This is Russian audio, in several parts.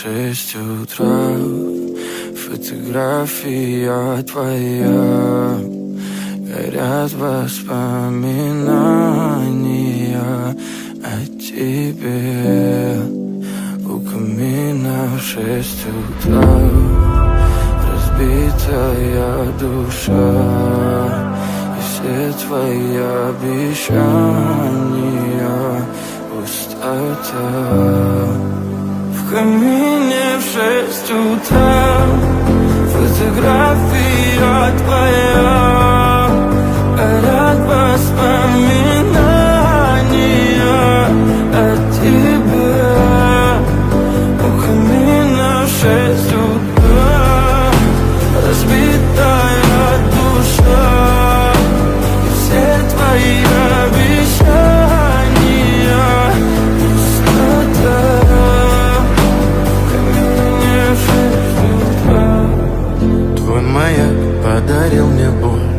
6 утра, фотография твоя, горят воспоминания о тебе. У камина в 6 утра, разбитая душа, и все твои обещания пустота. В камине в 6 утра, фотография твоя, горят воспоминания о тебе. У камина в 6 утра, разбитая душа, и все твои обещания пустота. В камине в 6 утра. Твой маяк подарил мне боль,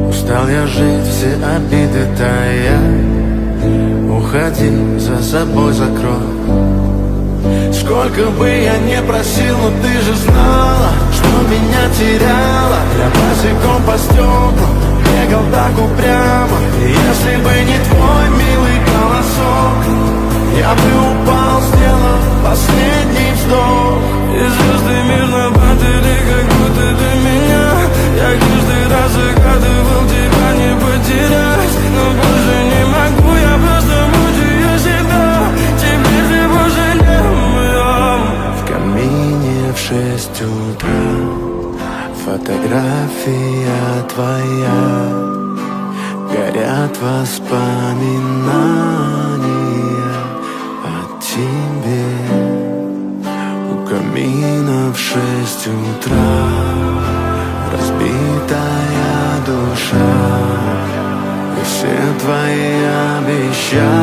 устал я жить, все обиды тая. Уходи, за собой закрой. Сколько бы я не просил, но ты же знала, что меня теряла. Я босиком по стеклам бегал так упрямо, и если бы не твой милый голосок, я бы упал, сделав последний вздох. И звезды мирно падали, как будто для меня. Я каждый раз загадывал тебя не потерять, но больше не могу, я просто мучаю себя. Теперь ты больше не моя. В камине в 6 утра, фотография твоя, горят воспоминания о тебе. У камина в 6 утра, разбитая душа, и все твои обещания